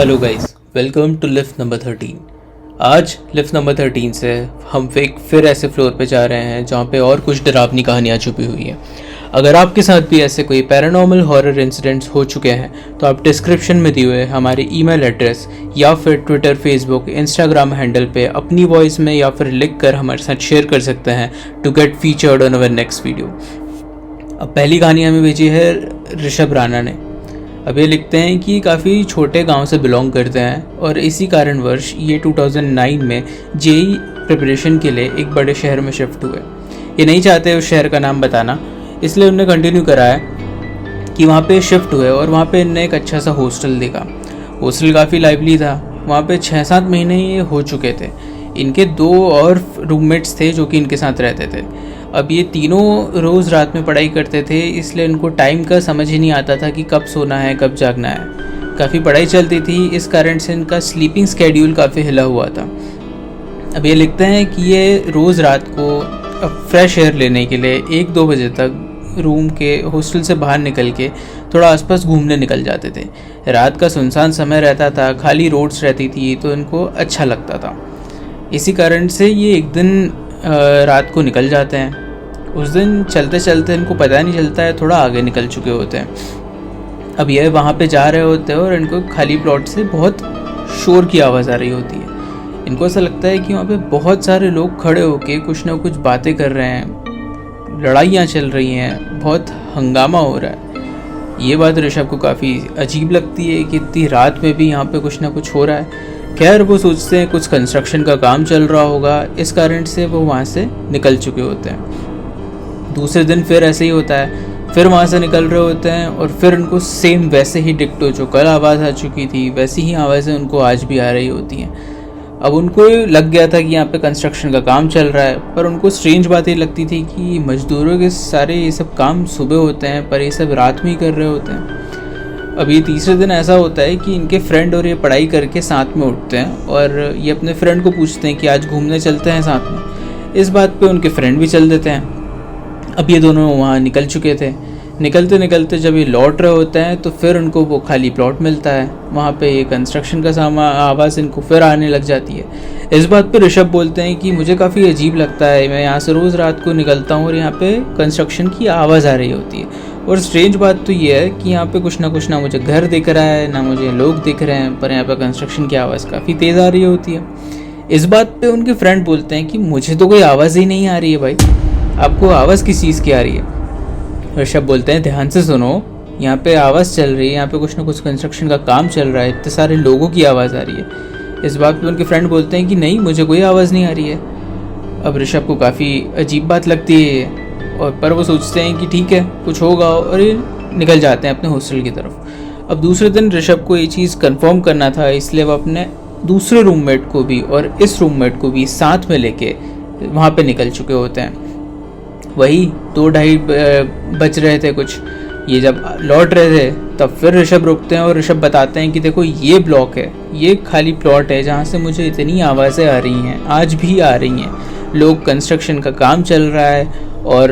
Hello guys, welcome to lift number 13। आज lift number 13 से हम फिर ऐसे फ्लोर पे जा रहे हैं जहाँ पे और कुछ डरावनी कहानियाँ छुपी हुई हैं। अगर आपके साथ भी ऐसे कोई पैरानॉर्मल हॉरर इंसिडेंट्स हो चुके हैं तो आप डिस्क्रिप्शन में दिए हुए हमारे ईमेल एड्रेस या फिर ट्विटर, फेसबुक, इंस्टाग्राम हैंडल पे अपनी वॉइस में या फिर लिख कर हमारे साथ शेयर कर सकते हैं to get featured on our next video. अब पहली कहानी हमें भेजी है ऋषभ राणा ने। अब ये लिखते हैं कि काफ़ी छोटे गांव से बिलोंग करते हैं और इसी कारणवश ये 2009 में जेईई प्रिपरेशन के लिए एक बड़े शहर में शिफ्ट हुए। ये नहीं चाहते उस शहर का नाम बताना, इसलिए उन्होंने कंटिन्यू करा है कि वहाँ पे शिफ्ट हुए और वहाँ पे इन्हें एक अच्छा सा हॉस्टल देखा। हॉस्टल काफ़ी लाइवली था। वहाँ पे 6-7 महीने ये हो चुके थे। इनके 2 और रूममेट्स थे जो कि इनके साथ रहते थे। अब ये तीनों रोज़ रात में पढ़ाई करते थे, इसलिए इनको टाइम का समझ ही नहीं आता था कि कब सोना है कब जागना है। काफ़ी पढ़ाई चलती थी, इस कारण से इनका स्लीपिंग स्केड्यूल काफ़ी हिला हुआ था। अब ये लिखते हैं कि ये रोज़ रात को फ्रेश एयर लेने के लिए 1-2 बजे तक रूम के हॉस्टल से बाहर निकल के थोड़ा आसपास घूमने निकल जाते थे। रात का सुनसान समय रहता था, खाली रोड्स रहती थी, तो इनको अच्छा लगता था। इसी कारण से ये एक दिन रात को निकल जाते हैं। उस दिन चलते चलते इनको पता नहीं चलता है, थोड़ा आगे निकल चुके होते हैं। अब ये वहाँ पे जा रहे होते हैं और इनको खाली प्लॉट से बहुत शोर की आवाज़ आ रही होती है। इनको ऐसा लगता है कि वहाँ पे बहुत सारे लोग खड़े होके कुछ ना कुछ बातें कर रहे हैं, लड़ाइयाँ चल रही हैं, बहुत हंगामा हो रहा है। ये बात ऋषभ को काफ़ी अजीब लगती है कि इतनी रात में भी यहाँ पे कुछ ना कुछ हो रहा है। खैर, वो सोचते हैं कुछ कंस्ट्रक्शन का काम चल रहा होगा, इस कारण से वो वहाँ से निकल चुके होते हैं। दूसरे दिन फिर ऐसे ही होता है, फिर वहाँ से निकल रहे होते हैं और फिर उनको सेम वैसे ही डिक्टो जो कल आवाज़ आ चुकी थी वैसी ही आवाज़ें उनको आज भी आ रही होती हैं। अब उनको लग गया था कि यहाँ पे कंस्ट्रक्शन का काम चल रहा है, पर उनको स्ट्रेंज बात ये लगती थी कि मजदूरों के सारे ये सब काम सुबह होते हैं पर ये सब रात में ही कर रहे होते हैं। अब ये तीसरे दिन ऐसा होता है कि इनके फ्रेंड और ये पढ़ाई करके साथ में उठते हैं और ये अपने फ्रेंड को पूछते हैं कि आज घूमने चलते हैं साथ में। इस बात पे उनके फ्रेंड भी चल देते हैं। अब ये दोनों वहाँ निकल चुके थे। निकलते निकलते जब ये लौट रहे होते हैं तो फिर उनको वो खाली प्लॉट मिलता है। वहाँ पे ये कंस्ट्रक्शन का सामान आवाज़ इनको फिर आने लग जाती है। इस बात पे ऋषभ बोलते हैं कि मुझे काफ़ी अजीब लगता है, मैं यहाँ से रोज़ रात को निकलता हूँ और यहाँ पे कंस्ट्रक्शन की आवाज़ आ रही होती है। और स्ट्रेंज बात तो ये है कि यहाँ पे कुछ ना मुझे घर दिख रहा है, ना मुझे लोग दिख रहे हैं, पर यहाँ पे कंस्ट्रक्शन की आवाज़ काफ़ी तेज़ आ रही होती है। इस बात पे उनके फ्रेंड बोलते हैं कि मुझे तो कोई आवाज़ ही नहीं आ रही है भाई, आपको आवाज़ किस चीज़ की आ रही है? ऋषभ बोलते हैं ध्यान से सुनो, यहाँ पे आवाज़ चल रही है, यहाँ पे कुछ ना कुछ कंस्ट्रक्शन का काम चल रहा है, इतने सारे लोगों की आवाज़ आ रही है। इस बात पे उनके फ्रेंड बोलते हैं कि नहीं, मुझे कोई आवाज़ नहीं आ रही है। अब ऋषभ को काफ़ी अजीब बात लगती है और पर वो सोचते हैं कि ठीक है कुछ होगा और ये निकल जाते हैं अपने हॉस्टल की तरफ। अब दूसरे दिन ऋषभ को ये चीज़ कन्फर्म करना था, इसलिए वो अपने दूसरे रूममेट को भी और इस रूममेट को भी साथ में लेके वहाँ पे निकल चुके होते हैं। वही 2-2:30 बज रहे थे कुछ। ये जब लौट रहे थे तब फिर ऋषभ रुकते हैं और ऋषभ बताते हैं कि देखो ये ब्लॉक है, ये खाली प्लॉट है जहाँ से मुझे इतनी आवाज़ें आ रही हैं, आज भी आ रही हैं। लोग कंस्ट्रक्शन का काम चल रहा है और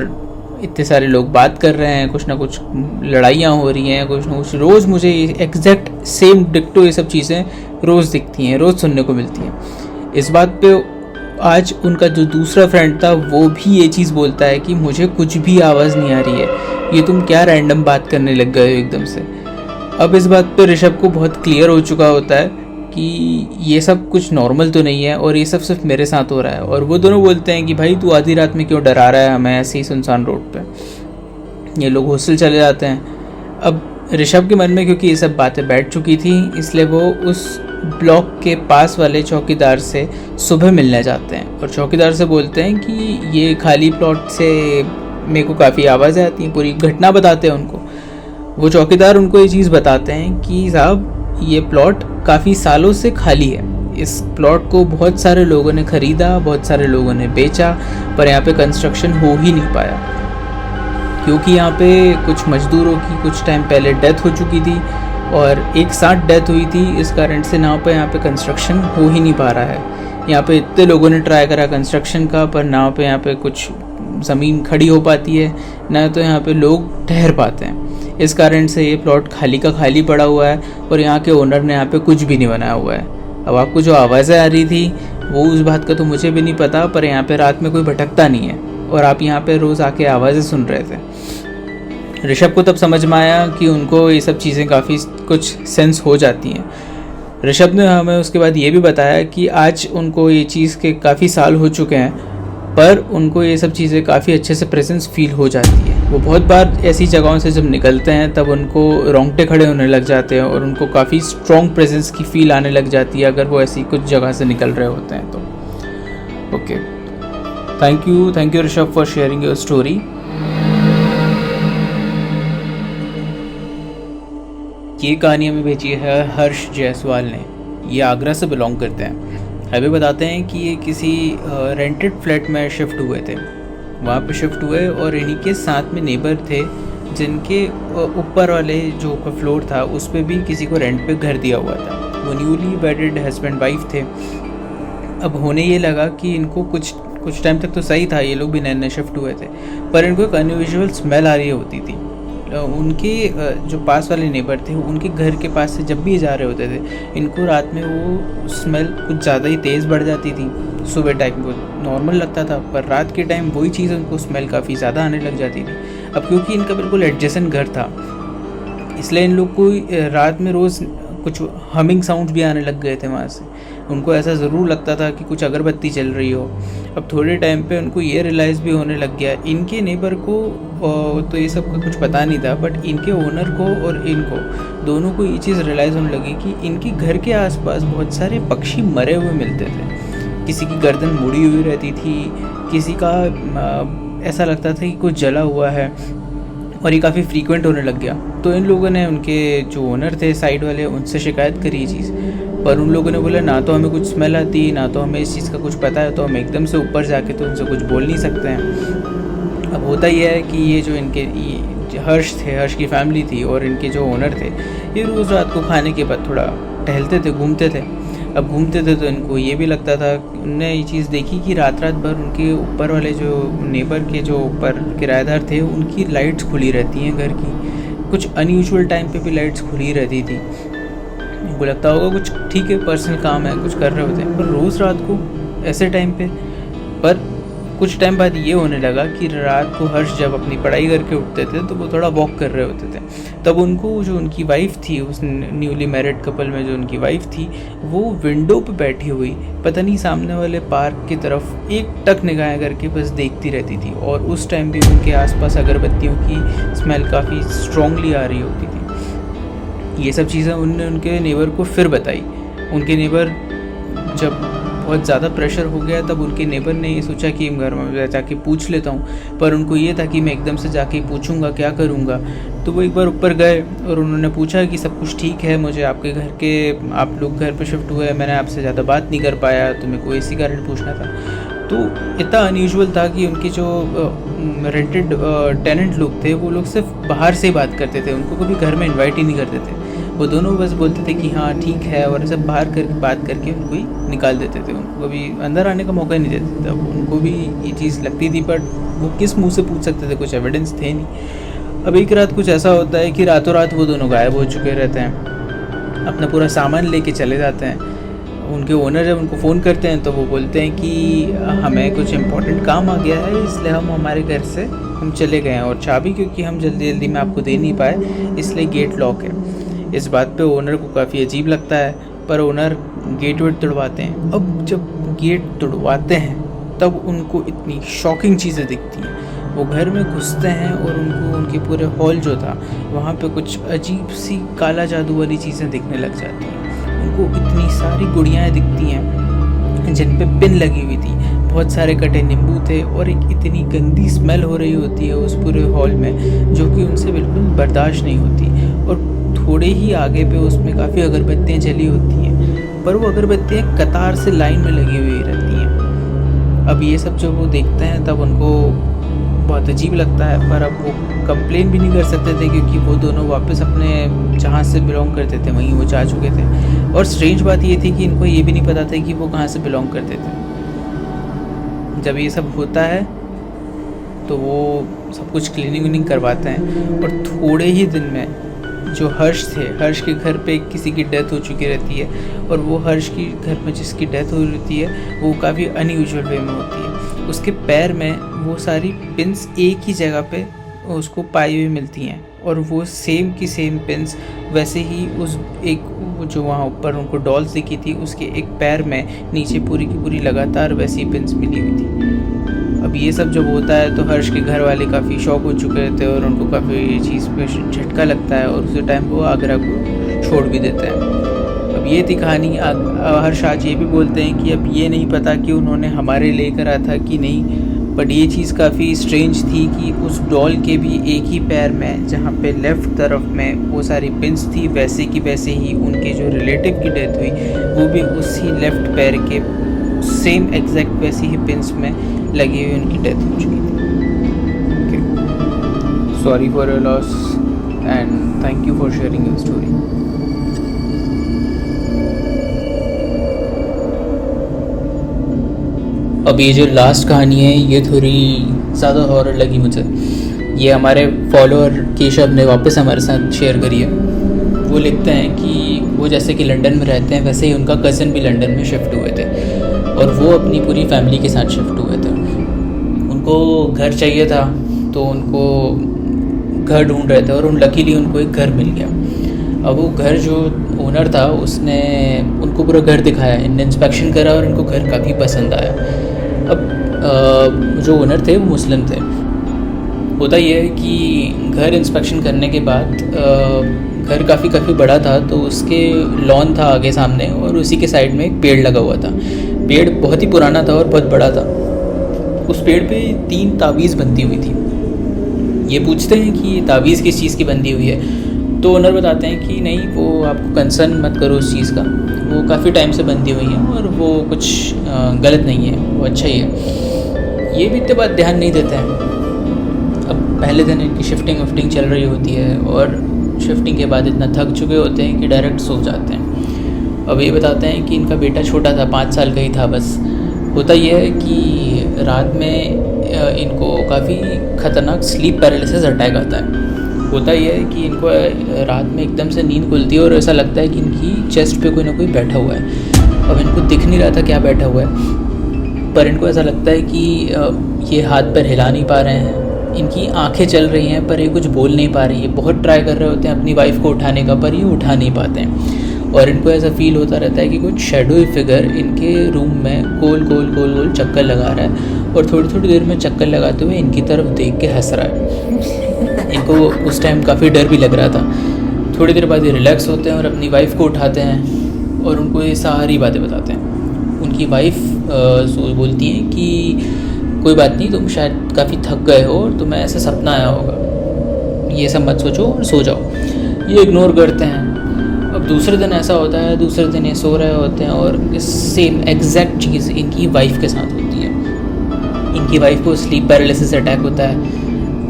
इतने सारे लोग बात कर रहे हैं, कुछ ना कुछ लड़ाइयाँ हो रही हैं, कुछ ना कुछ रोज़ मुझे एग्जैक्ट सेम डिक्टो ये सब चीज़ें रोज़ दिखती हैं, रोज़ सुनने को मिलती हैं। इस बात पे आज उनका जो दूसरा फ्रेंड था वो भी ये चीज़ बोलता है कि मुझे कुछ भी आवाज़ नहीं आ रही है, ये तुम क्या रैंडम बात करने लग गए हो एकदम से। अब इस बात पे ऋषभ को बहुत क्लियर हो चुका होता है कि ये सब कुछ नॉर्मल तो नहीं है और ये सब सिर्फ मेरे साथ हो रहा है। और वो दोनों बोलते हैं कि भाई तू आधी रात में क्यों डरा रहा है हमें ऐसे ही सुनसान रोड पे। ये लोग हॉस्टल चले जाते हैं। अब ऋषभ के मन में क्योंकि ये सब बातें बैठ चुकी थी, इसलिए वो उस ब्लॉक के पास वाले चौकीदार से सुबह मिलने जाते हैं और चौकीदार से बोलते हैं कि ये खाली प्लॉट से मेरे को काफ़ी आवाज़ें आती हैं, पूरी घटना बताते हैं उनको। वो चौकीदार उनको ये चीज़ बताते हैं कि साहब ये प्लॉट काफ़ी सालों से खाली है, इस प्लॉट को बहुत सारे लोगों ने ख़रीदा, बहुत सारे लोगों ने बेचा, पर यहाँ पे कंस्ट्रक्शन हो ही नहीं पाया क्योंकि यहाँ पे कुछ मजदूरों की कुछ टाइम पहले डेथ हो चुकी थी और एक साथ डेथ हुई थी। इस कारण से यहाँ पे कंस्ट्रक्शन हो ही नहीं पा रहा है। यहाँ पे इतने लोगों ने ट्राई करा कंस्ट्रक्शन का, पर ना पे यहाँ पे कुछ ज़मीन खड़ी हो पाती है, ना तो यहाँ पे लोग ठहर पाते हैं। इस कारण से ये प्लॉट खाली का खाली पड़ा हुआ है और यहाँ के ओनर ने यहाँ पे कुछ भी नहीं बनाया हुआ है। अब आपको जो आवाज़ें आ रही थी वो उस बात का तो मुझे भी नहीं पता, पर यहाँ पे रात में कोई भटकता नहीं है और आप यहाँ पे रोज़ आके आवाज़ें सुन रहे थे। ऋषभ को तब समझ में आया कि उनको ये सब चीज़ें काफ़ी कुछ सेंस हो जाती हैं। ऋषभ ने हमें उसके बाद ये भी बताया कि आज उनको ये चीज़ के काफ़ी साल हो चुके हैं, पर उनको ये सब चीज़ें काफ़ी अच्छे से प्रेजेंस फील हो जाती है। वो बहुत बार ऐसी जगहों से जब निकलते हैं तब उनको रोंगटे खड़े होने लग जाते हैं और उनको काफ़ी स्ट्रॉन्ग प्रेजेंस की फील आने लग जाती है अगर वो ऐसी कुछ जगह से निकल रहे होते हैं तो। Okay, thank you Rishabh for sharing your story. ये कहानी हमें भेजी है हर्ष जायसवाल ने। ये आगरा से बिलोंग करते हैं। अभी बताते हैं कि ये किसी रेंटेड फ्लैट में शिफ्ट हुए थे। वहाँ पे शिफ्ट हुए और इन्हीं के साथ में नेबर थे जिनके ऊपर वाले जो फ्लोर था उस पर भी किसी को रेंट पे घर दिया हुआ था। वो न्यूली वेडेड हस्बैंड वाइफ थे। अब होने ये लगा कि इनको कुछ टाइम तक तो सही था, ये लोग भी नए नए शिफ्ट हुए थे, पर इनको एक अनयूजुअल स्मेल आ रही होती थी। उनके जो पास वाले नेबर थे उनके घर के पास से जब भी जा रहे होते थे इनको रात में वो स्मेल कुछ ज़्यादा ही तेज़ बढ़ जाती थी। सुबह टाइम वो नॉर्मल लगता था, पर रात के टाइम वही चीज़ उनको स्मेल काफ़ी ज़्यादा आने लग जाती थी। अब क्योंकि इनका बिल्कुल एडजेसेंट घर था इसलिए इन लोग को रात में रोज़ कुछ हमिंग साउंड भी आने लग गए थे वहाँ से। उनको ऐसा ज़रूर लगता था कि कुछ अगरबत्ती चल रही हो। अब थोड़े टाइम पे उनको ये रियलाइज़ भी होने लग गया, इनके नेबर को तो ये सब का कुछ पता नहीं था, बट इनके ओनर को और इनको दोनों को ये चीज़ रियलाइज़ होने लगी कि इनके घर के आसपास बहुत सारे पक्षी मरे हुए मिलते थे। किसी की गर्दन मुड़ी हुई रहती थी, किसी का ऐसा लगता था कि कुछ जला हुआ है, और ये काफ़ी फ्रीक्वेंट होने लग गया। तो इन लोगों ने उनके जो ओनर थे साइड वाले उनसे शिकायत करी ये चीज़, पर उन लोगों ने बोला ना तो हमें कुछ स्मेल आती, ना तो हमें इस चीज़ का कुछ पता है, तो हम एकदम से ऊपर जाके तो उनसे कुछ बोल नहीं सकते हैं। अब होता ही है कि ये जो इनके हर्ष थे, हर्ष की फैमिली थी और इनके जो ओनर थे, ये रोज़ रात को खाने के बाद थोड़ा टहलते थे, घूमते थे। अब घूमते थे तो इनको ये भी लगता था, उनने ये चीज़ देखी कि रात भर उनके ऊपर वाले जो नेबर के जो ऊपर किराएदार थे उनकी लाइट्स खुली रहती हैं घर की। कुछ अनयूजुअल टाइम पे भी लाइट्स खुली रहती थी। उनको लगता होगा कुछ ठीक है, पर्सनल काम है, कुछ कर रहे होते हैं, पर रोज़ रात को ऐसे टाइम पे। पर कुछ टाइम बाद ये होने लगा कि रात को हर्ष जब अपनी पढ़ाई करके उठते थे तो वो थोड़ा वॉक कर रहे होते थे। तब उनको जो उनकी वाइफ थी, उस न्यूली मैरिड कपल में जो उनकी वाइफ थी, वो विंडो पे बैठी हुई पता नहीं सामने वाले पार्क की तरफ एक टक निगाहें करके बस देखती रहती थी। और उस टाइम भी उनके आसपास अगरबत्तियों की स्मेल काफ़ी स्ट्रॉन्गली आ रही होती थी। ये सब चीज़ें उनने उनके नेबर को फिर बताई। उनके नेबर जब बहुत ज़्यादा प्रेशर हो गया तब उनके नेबर ने ये सोचा कि घर में जाके पूछ लेता हूँ, पर उनको ये था कि मैं एकदम से जाके पूछूंगा क्या करूँगा। तो वो एक बार ऊपर गए और उन्होंने पूछा कि सब कुछ ठीक है, मुझे आपके घर के आप लोग घर पे शिफ्ट हुए, मैंने आपसे ज़्यादा बात नहीं कर पाया, तो मेरे को इसी कारण पूछना था। तो इतना अनयूजुअल था कि उनके जो रेंटेड टेनेंट लोग थे वो लोग सिर्फ बाहर से बात करते थे, उनको कभी घर में इन्वाइट ही नहीं करते थे। वो दोनों बस बोलते थे कि हाँ ठीक है, और सब बाहर कर बात करके उनको ही निकाल देते थे। उनको कभी अंदर आने का मौका ही नहीं देते थे। अब उनको भी ये चीज़ लगती थी, बट वो किस मुंह से पूछ सकते थे, कुछ एविडेंस थे नहीं। अब एक रात कुछ ऐसा होता है कि रातों रात वो दोनों गायब हो चुके रहते हैं, अपना पूरा सामान लेके चले जाते हैं। उनके ओनर जब उनको फ़ोन करते हैं तो वो बोलते हैं कि हमें कुछ इम्पोर्टेंट काम आ गया है, इसलिए हम हमारे घर से हम चले गए हैं, और चाबी क्योंकि हम जल्दी जल्दी में आपको दे नहीं पाए इसलिए गेट लॉक है। इस बात पे ओनर को काफ़ी अजीब लगता है, पर ओनर गेट वेट तोड़वाते हैं। अब जब गेट तोड़वाते हैं तब उनको इतनी शॉकिंग चीज़ें दिखती हैं। वो घर में घुसते हैं और उनको उनके पूरे हॉल जो था वहाँ पे कुछ अजीब सी काला जादू वाली चीज़ें दिखने लग जाती हैं। उनको इतनी सारी गुड़ियाँ दिखती हैं जिन पे पिन लगी हुई थी, बहुत सारे कटे नींबू थे, और एक इतनी गंदी स्मेल हो रही होती है उस पूरे हॉल में जो कि उनसे बिल्कुल बर्दाश्त नहीं होती। और थोड़े ही आगे पे उसमें काफ़ी अगरबत्तियाँ जली होती हैं, पर वो अगरबत्तियाँ कतार से लाइन में लगी हुई रहती हैं। अब ये सब जब वो देखते हैं तब उनको बहुत अजीब लगता है, पर अब वो कंप्लेन भी नहीं कर सकते थे क्योंकि वो दोनों वापस अपने जहाँ से बिलोंग करते थे वहीं वो जा चुके थे। और स्ट्रेंज बात ये थी कि इनको ये भी नहीं पता था कि वो कहाँ से बिलोंग करते थे। जब ये सब होता है तो वो सब कुछ क्लीनिंग व्लिनिंग करवाते हैं। और थोड़े ही दिन में जो हर्ष थे, हर्ष के घर पे किसी की डेथ हो चुकी रहती है, और वो हर्ष की घर में जिसकी डेथ हो रहती है वो काफ़ी अनयूजुअल वे में होती है। उसके पैर में वो सारी पिन्स एक ही जगह पे उसको पाई हुई मिलती हैं, और वो सेम की सेम पिन्स वैसे ही उस एक जो वहाँ ऊपर उनको डॉल्स दिखी थी उसके एक पैर में नीचे पूरी की पूरी लगातार वैसी पिन्स मिली हुई थी। अब ये सब जब होता है तो हर्ष के घर वाले काफ़ी शॉक हो चुके थे और उनको काफ़ी चीज़ पे झटका लगता है, और उसी टाइम वो आगरा को छोड़ भी देते हैं। अब ये थी कहानी। हर्ष आज ये भी बोलते हैं कि अब ये नहीं पता कि उन्होंने हमारे लिए करा था कि नहीं, बट ये चीज़ काफ़ी स्ट्रेंज थी कि उस डॉल के भी एक ही पैर में जहाँ पे लेफ़्ट तरफ में वो सारी पिन्स थी, वैसे की वैसे ही उनके जो रिलेटिव की डेथ हुई वो भी उसी लेफ़्ट पैर के सेम एग्जैक्ट वैसी ही पिन्स में लगी हुई उनकी डेथ हो चुकी थी। Sorry for your loss and thank you for sharing your story. अब ये जो लास्ट कहानी है ये थोड़ी ज़्यादा हॉरर लगी मुझे। ये हमारे फॉलोअर केशव ने वापस हमारे साथ शेयर करी है। वो लिखते हैं कि वो जैसे कि लंदन में रहते हैं वैसे ही उनका कज़न भी लंदन में शिफ्ट हुए थे, और वो अपनी पूरी फैमिली के साथ शिफ्ट हुए थे। उनको घर चाहिए था तो उनको घर ढूंढ रहे थे, और लकीली उनको एक घर मिल गया। अब वो घर जो ओनर था उसने उनको पूरा घर दिखाया, इनने इंस्पेक्शन करा और इनको घर काफ़ी पसंद आया। अब जो ओनर थे वो मुस्लिम थे। होता ये है कि घर इंस्पेक्शन करने के बाद घर काफ़ी बड़ा था, तो उसके लॉन था आगे सामने, और उसी के साइड में एक पेड़ लगा हुआ था। पेड़ बहुत ही पुराना था और बहुत बड़ा था। उस पेड़ पे 3 तावीज़ बंधी हुई थी। ये पूछते हैं कि ये तावीज़ किस चीज़ की बंधी हुई है, तो ओनर बताते हैं कि नहीं, वो आपको कंसर्न मत करो उस चीज़ का, वो काफ़ी टाइम से बंधी हुई है और वो कुछ गलत नहीं है, वो अच्छा ही है। ये भी इतने बात ध्यान नहीं देते हैं। अब पहले दिन इनकी शिफ्टिंग चल रही होती है, और शिफ्टिंग के बाद इतना थक चुके होते हैं कि डायरेक्ट सो जाते हैं। अब ये बताते हैं कि इनका बेटा छोटा था, 5 साल का ही था बस। होता यह है कि रात में इनको काफ़ी ख़तरनाक स्लीप पैरालिसिस अटैक आता है। होता यह है कि इनको रात में एकदम से नींद खुलती है और ऐसा लगता है कि इनकी चेस्ट पे कोई ना कोई बैठा हुआ है। अब इनको दिख नहीं रहा था क्या बैठा हुआ है, पर इनको ऐसा लगता है कि ये हाथ पैर हिला नहीं पा रहे हैं, इनकी आंखें चल रही हैं पर ये कुछ बोल नहीं पा रही है। बहुत ट्राई कर रहे होते हैं अपनी वाइफ को उठाने का, पर ये उठा नहीं पाते हैं। और इनको ऐसा फील होता रहता है कि कुछ शैडोई फिगर इनके रूम में गोल गोल चक्कर लगा रहा है, और थोड़ी देर में चक्कर लगाते हुए इनकी तरफ देख के हंस रहा है। इनको उस टाइम काफ़ी डर भी लग रहा था। थोड़ी देर बाद ये रिलैक्स होते हैं और अपनी वाइफ को उठाते हैं और उनको ये सारी बातें बताते हैं। उनकी वाइफ बोलती हैं कि कोई बात नहीं, तुम शायद काफ़ी थक गए हो और तुम्हें ऐसा सपना आया होगा, ये सब मत सोचो और सो जाओ। ये इग्नोर करते हैं। अब दूसरे दिन ऐसा होता है, दूसरे दिन ये सो रहे होते हैं और सेम एग्जैक्ट चीज़ इनकी वाइफ के साथ होती है। इनकी वाइफ को स्लीप पैरालिसिस अटैक होता है।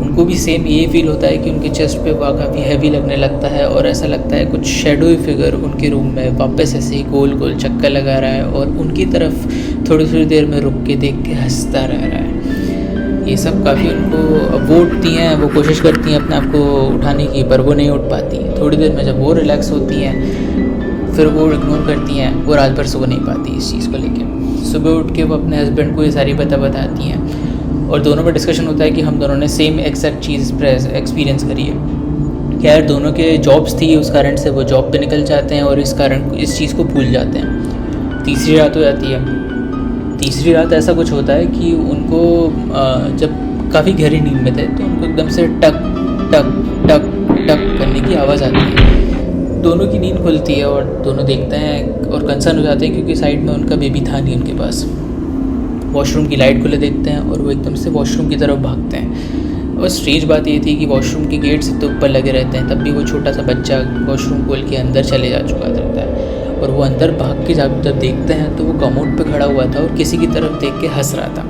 उनको भी सेम ये फील होता है कि उनके चेस्ट पे काफ़ी हैवी लगने लगता है, और ऐसा लगता है कुछ शैडोई फिगर उनके रूम में वापस ऐसे ही गोल गोल चक्कर लगा रहा है और उनकी तरफ थोड़ी देर में रुक के देख के हंसता रह रहा है। ये सब काफ़ी उनको वो उठती हैं, वो कोशिश करती हैं अपने आप को उठाने की, पर वो नहीं उठ पाती। थोड़ी देर में जब वो रिलैक्स होती हैं फिर वो इग्नोर करती हैं, वो रात भर सो नहीं पाती इस चीज़ को लेके। सुबह उठ के वो अपने हस्बैंड को ये सारी बातें बताती हैं, और दोनों में डिस्कशन होता है कि हम दोनों ने सेम एग्जैक्ट चीज़ एक्सपीरियंस करी है। खैर दोनों के जॉब्स थी, उस कारण से वो जॉब पे निकल जाते हैं और इस कारण इस चीज़ को भूल जाते हैं। तीसरी रात हो जाती है। तीसरी रात ऐसा कुछ होता है कि उनको जब काफ़ी गहरी नींद में थे तो उनको एकदम से टक टक टक टक करने की आवाज़ आती है। दोनों की नींद खुलती है और दोनों देखते हैं और कंसर्न हो जाते हैं, क्योंकि साइड में उनका बेबी था नहीं उनके पास। वॉशरूम की लाइट खुले देखते हैं और वो एकदम से वॉशरूम की तरफ भागते हैं। और स्ट्रेंज बात ये थी कि वॉशरूम के गेट से तो ऊपर लगे रहते हैं, तब भी वो छोटा सा बच्चा वॉशरूम खोल के अंदर चले जा चुका रहता है। और वो अंदर भाग के जब देखते हैं तो वो कमोड पे खड़ा हुआ था और किसी की तरफ देख के हंस रहा था,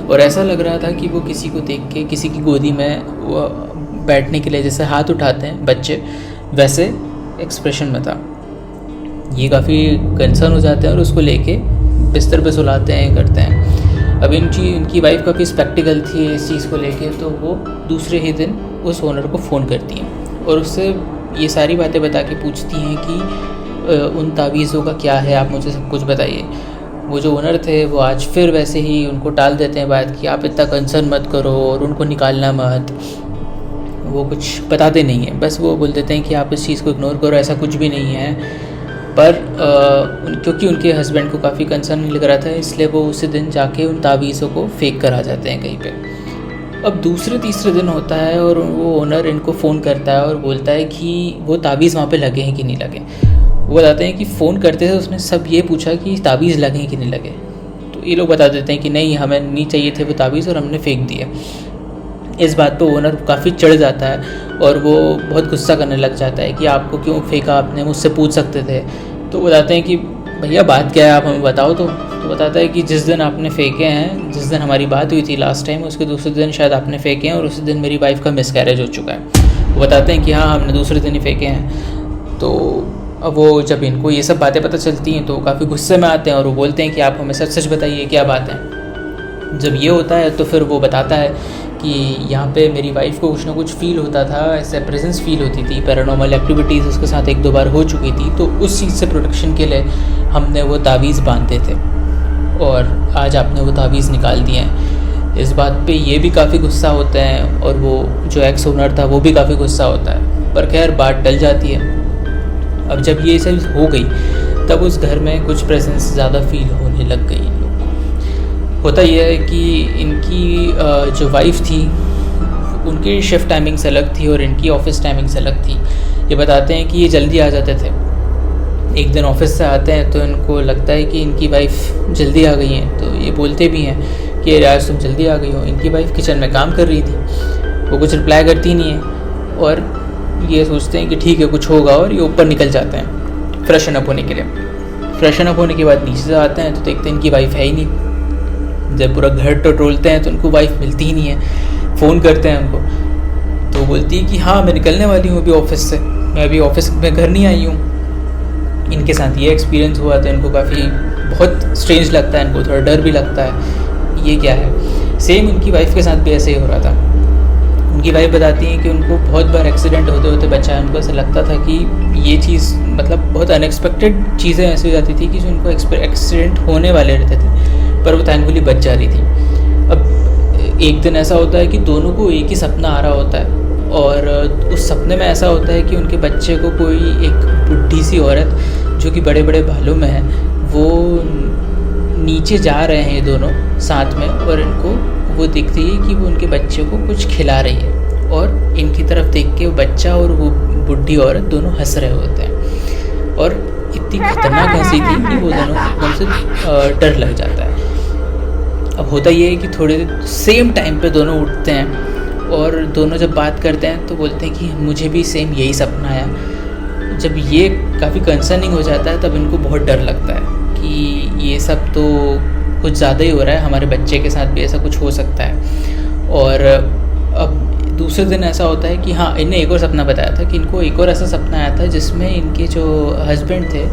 और ऐसा लग रहा था कि वो किसी को देख के किसी की गोदी में वो बैठने के लिए जैसे हाथ उठाते हैं बच्चे, वैसे एक्सप्रेशन में था। ये काफ़ी कंसर्न हो जाते हैं और उसको लेके बिस्तर पे सुलाते हैं, करते हैं। अब इनकी वाइफ काफ़ी स्पेक्टिकल थी इस चीज़ को लेके, तो वो दूसरे ही दिन उस ओनर को फ़ोन करती हैं और उससे ये सारी बातें बता के पूछती हैं कि उन तावीज़ों का क्या है, आप मुझे सब कुछ बताइए। वो जो ओनर थे वो आज फिर वैसे ही उनको टाल देते हैं बात कि आप इतना कंसर्न मत करो और उनको निकालना मत। वो कुछ बताते नहीं हैं, बस वो बोल देते हैं कि आप इस चीज़ को इग्नोर करो, ऐसा कुछ भी नहीं है। पर क्योंकि उनके हस्बैंड को काफ़ी कंसर्न लग रहा था, इसलिए वो उसी दिन जाके उन तावीज़ों को फेंक कर आ जाते हैं कहीं पे। अब दूसरे तीसरे दिन होता है और वो ओनर इनको फ़ोन करता है और बोलता है कि वो तावीज़ वहाँ पे लगे हैं कि नहीं लगे। वो बताते हैं कि फ़ोन करते थे उसने सब ये पूछा कि तावीज़ लगे हैं कि नहीं लगे, तो ये लोग बता देते हैं कि नहीं, हमें नहीं चाहिए थे वो तावीज़ और हमने फेंक दिए। इस बात पे ओनर काफ़ी चढ़ जाता है और वो बहुत गुस्सा करने लग जाता है कि आपको क्यों फेंका, आपने मुझसे पूछ सकते थे। तो बताते हैं कि भैया बात क्या है, आप हमें बताओ। तो बताता है कि जिस दिन आपने फेंके हैं, जिस दिन हमारी बात हुई थी लास्ट टाइम, उसके दूसरे दिन शायद आपने फेंके हैं और उसी दिन मेरी वाइफ का मिसकैरेज हो चुका है। वो बताते हैं कि हाँ, हमने दूसरे दिन ही फेंके हैं। तो अब वो जब इनको ये सब बातें पता चलती हैं तो काफ़ी गुस्से में आते हैं और वो बोलते हैं कि आप हमें सच सच बताइए क्या बात है। जब ये होता है तो फिर वो बताता है कि यहाँ पे मेरी वाइफ को कुछ ना कुछ फ़ील होता था, ऐसे प्रेजेंस फ़ील होती थी, पैरानॉर्मल एक्टिविटीज़ उसके साथ एक दो बार हो चुकी थी, तो उस चीज़ से प्रोटेक्शन के लिए हमने वो तावीज़ बांधे थे और आज आपने वो तावीज़ निकाल दिए हैं। इस बात पे ये भी काफ़ी गुस्सा होते हैं और वो जो एक्स ओनर था वो भी काफ़ी गुस्सा होता है, पर खैर बात टल जाती है। अब जब ये सब हो गई तब उस घर में कुछ प्रेजेंस ज़्यादा फील होने लग गई इन लोगों को। होता यह है कि इनकी जो वाइफ थी उनकी शिफ्ट टाइमिंग्स अलग थी और इनकी ऑफिस टाइमिंग्स अलग थी। ये बताते हैं कि ये जल्दी आ जाते थे। एक दिन ऑफिस से आते हैं तो इनको लगता है कि इनकी वाइफ जल्दी आ गई हैं, तो ये बोलते भी हैं कि आज तुम जल्दी आ गई हो। इनकी वाइफ किचन में काम कर रही थी, वो कुछ रिप्लाई करती नहीं है और ये सोचते हैं कि ठीक है कुछ होगा और ये ऊपर निकल जाते हैं फ्रेशन अप होने के लिए। फ्रेशन अप होने के बाद नीचे से आते हैं तो देखते हैं इनकी वाइफ है ही नहीं। जब पूरा घर टटोलते हैं तो उनको वाइफ मिलती ही नहीं है। फ़ोन करते हैं उनको तो बोलती है कि हाँ मैं निकलने वाली हूँ अभी ऑफिस से, मैं अभी ऑफिस में घर नहीं आई हूँ। इनके साथ ये एक्सपीरियंस हुआ तो इनको काफ़ी बहुत स्ट्रेंज लगता है, इनको थोड़ा डर भी लगता है ये क्या है। सेम उनकी वाइफ के साथ भी ऐसे ही हो रहा था। उनकी वाइफ बताती हैं कि उनको बहुत बार एक्सीडेंट होते होते बचा है। उनको ऐसा लगता था कि ये चीज़ मतलब बहुत अनएक्सपेक्टेड चीज़ें ऐसी हो जाती थी कि जो उनको एक्सीडेंट होने वाले रहते थे, पर वो थैंकफुली बच जा रही थी। अब एक दिन ऐसा होता है कि दोनों को एक ही सपना आ रहा होता है और उस सपने में ऐसा होता है कि उनके बच्चे को कोई एक बुढ़ी सी औरत जो कि बड़े बड़े बालों में है, वो नीचे जा रहे हैं ये दोनों साथ में और इनको वो दिखती है कि वो उनके बच्चे को कुछ खिला रही है और इनकी तरफ देख के वो बच्चा और वो बुढ़ी औरत दोनों हंस रहे होते हैं और इतनी खतरनाक हंसी थी कि वो दोनों एकदम से डर लग जाता है। अब होता ये है कि थोड़े सेम टाइम पे दोनों उठते हैं और दोनों जब बात करते हैं तो बोलते हैं कि मुझे भी सेम यही सपना आया। जब ये काफ़ी कंसर्निंग हो जाता है तब इनको बहुत डर लगता है कि ये सब तो कुछ ज़्यादा ही हो रहा है, हमारे बच्चे के साथ भी ऐसा कुछ हो सकता है। और अब दूसरे दिन ऐसा होता है कि हाँ इन्हें एक और सपना बताया था कि इनको एक और ऐसा सपना आया था जिसमें इनके जो हस्बैंड थे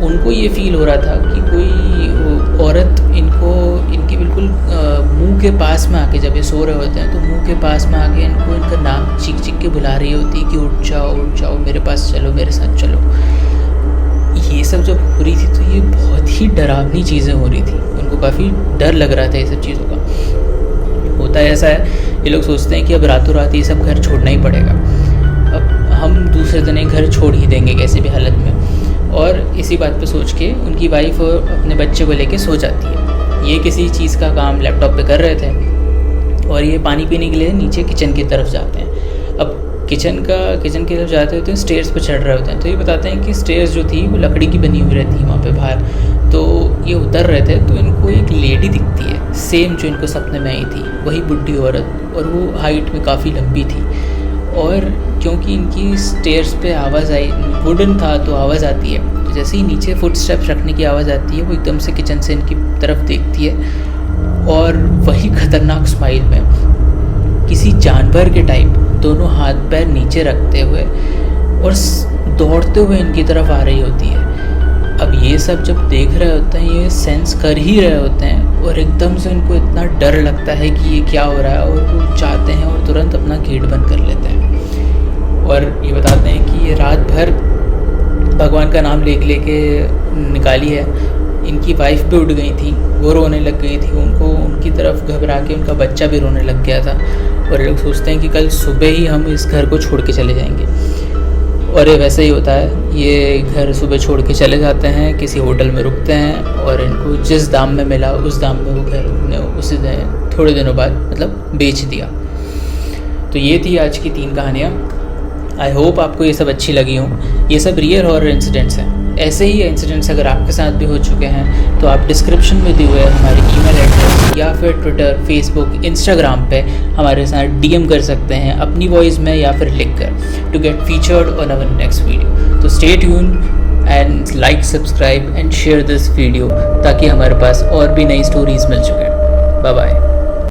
उनको ये फ़ील हो रहा था कि कोई औरत इनके बिल्कुल मुंह के पास में आके, जब ये सो रहे होते हैं तो मुंह के पास में आके इनको इनका नाम चीख चीख के बुला रही होती है कि उठ जाओ मेरे पास चलो, मेरे साथ चलो। ये सब जब हो रही थी तो ये बहुत ही डरावनी चीज़ें हो रही थी, उनको काफ़ी डर लग रहा था ये सब चीज़ों का। होता है ऐसा है, ये लोग सोचते हैं कि अब रातों रात ये सब घर छोड़ना ही पड़ेगा, अब हम दूसरे दिन ये घर छोड़ ही देंगे कैसे भी हालत में। और इसी बात पे सोच के उनकी वाइफ अपने बच्चे को लेके सो जाती है। ये किसी चीज़ का काम लैपटॉप पे कर रहे थे और ये पानी पीने के लिए नीचे किचन की तरफ जाते हैं। अब किचन की तरफ जाते होते हैं, स्टेयर्स पे चढ़ रहे होते हैं, तो ये बताते हैं कि स्टेयर्स जो थी वो लकड़ी की बनी हुई रहती है वहाँ पे बाहर। तो ये उतर रहे थे तो इनको एक लेडी दिखती है सेम जो इनको सपने में आई थी, वही बुढ़ी औरत, और वो हाइट में काफ़ी लंबी थी। और क्योंकि इनकी स्टेयर्स पे आवाज़ आई, वुडन था तो आवाज़ आती है, तो जैसे ही नीचे फुट स्टेप्स रखने की आवाज़ आती है वो एकदम से किचन से इनकी तरफ देखती है और वही खतरनाक स्माइल में किसी जानवर के टाइप दोनों हाथ पैर नीचे रखते हुए और दौड़ते हुए इनकी तरफ आ रही होती है। अब ये सब जब देख रहे होते हैं, ये सेंस कर ही रहे होते हैं और एकदम से उनको इतना डर लगता है कि ये क्या हो रहा है, और वो चाहते हैं और तुरंत अपना गेट बंद कर लेते हैं और ये बताते हैं कि ये रात भर भगवान का नाम लेके निकाली है। इनकी वाइफ भी उठ गई थी, वो रोने लग गई थी, उनको उनकी तरफ घबरा के उनका बच्चा भी रोने लग गया था और लोग सोचते हैं कि कल सुबह ही हम इस घर को छोड़ के चले जाएंगे। और ये वैसे ही होता है, ये घर सुबह छोड़ के चले जाते हैं, किसी होटल में रुकते हैं और इनको जिस दाम में मिला उस दाम में वो घर उन्हें उसी दिन थोड़े दिनों बाद मतलब बेच दिया। तो ये थी आज की 3 कहानियाँ। आई होप आपको ये सब अच्छी लगी हों। ये सब रियल हॉरर इंसिडेंट्स हैं। ऐसे ही इंसिडेंट्स अगर आपके साथ भी हो चुके हैं तो आप डिस्क्रिप्शन में दिए हुए हमारी ईमेल एड्रेस या फिर ट्विटर, फेसबुक, इंस्टाग्राम पे हमारे साथ डीएम कर सकते हैं अपनी वॉइस में या फिर लिख कर, to get featured on our next video. तो stay tune and like, subscribe and share this video ताकि हमारे पास और भी नई स्टोरीज मिल चुके। Bye bye.